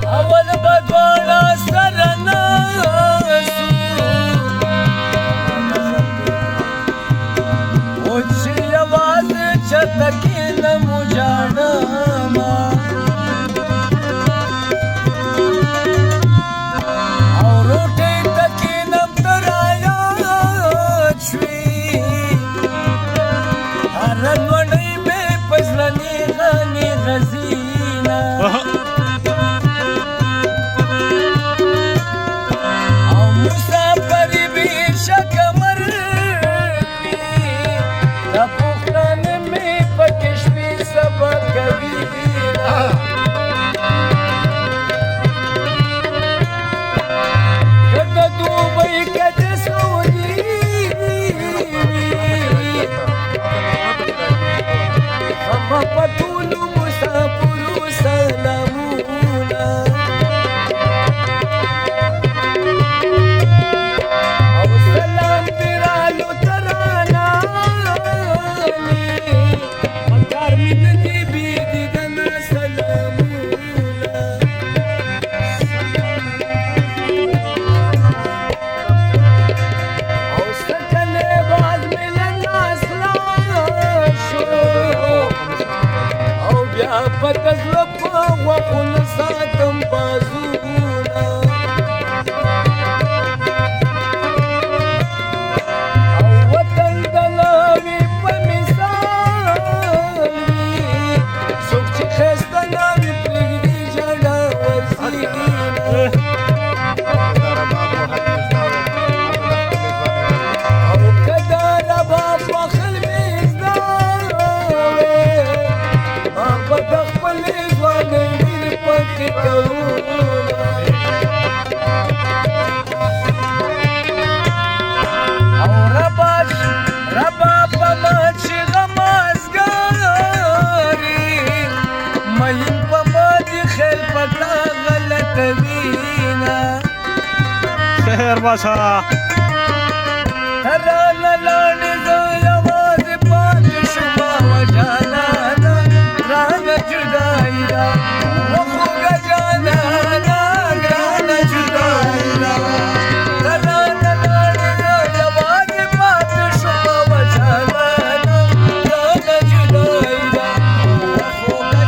اول بدواړه سره ناسو او چې یوازې چرته کښېنم وجاړمه او روټۍ ته کښېنم ته رایاد شوې هره لوڼۍ مې په زړه نیغه نیغه ځینه خیر باسا رانه لاړې زه یوازې پاتې شومه وجانانه ګرانه جدایي ده وخوږه جانانه ګرانه جدایي ده رانه لاړې زه یوازې پاتې شومه وجانانه ګرانه جدایي ده وخوږه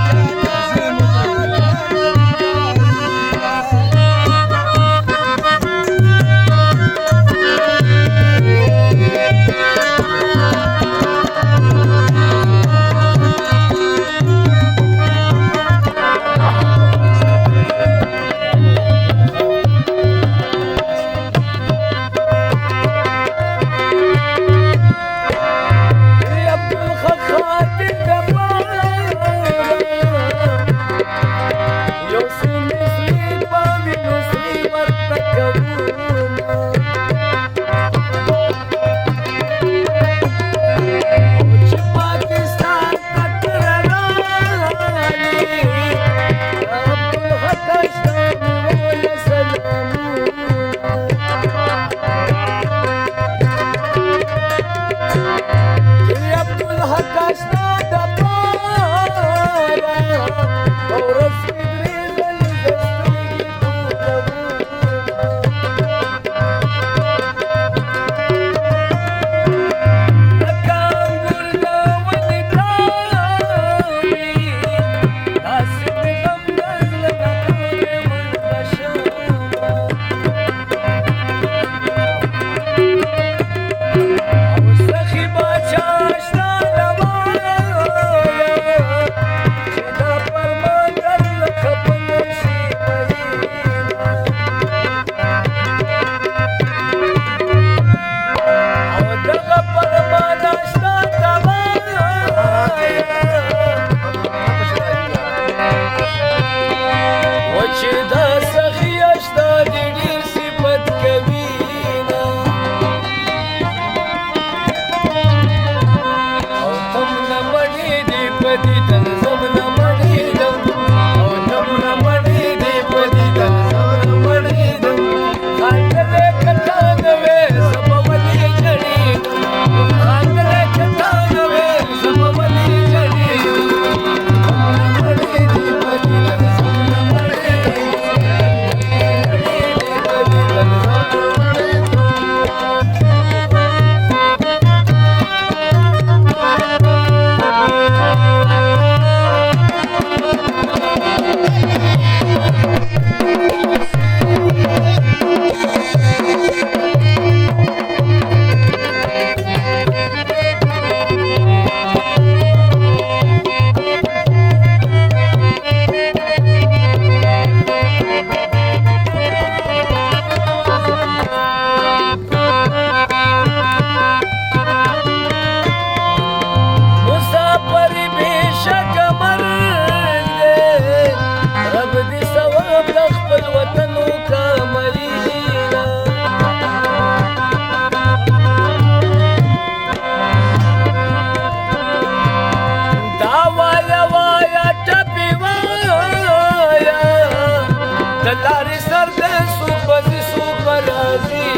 د لارې سر دی څوک به ځي څوک به راځي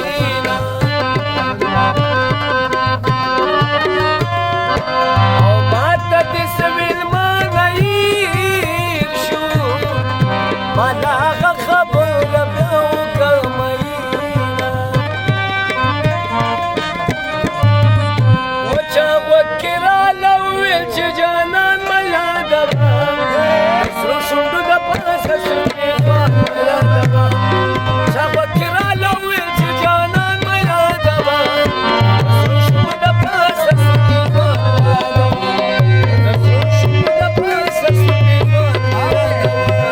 او ما ته دې څه مېلمانه هېر شو ما د هغه خبره بیا وکړه مینه و چا غوږ کې راله وویل چې جانان مه یادوه د سرو شونډو د پاسه سپینې غوږ مه یادوه چا غوږ کې راله وویل چې جانان مه یادوه د سرو شونډو د پاسه سپینې غوږ مه یادوه د سرو شونډو د پاسه سپینې غوږ مه یادوه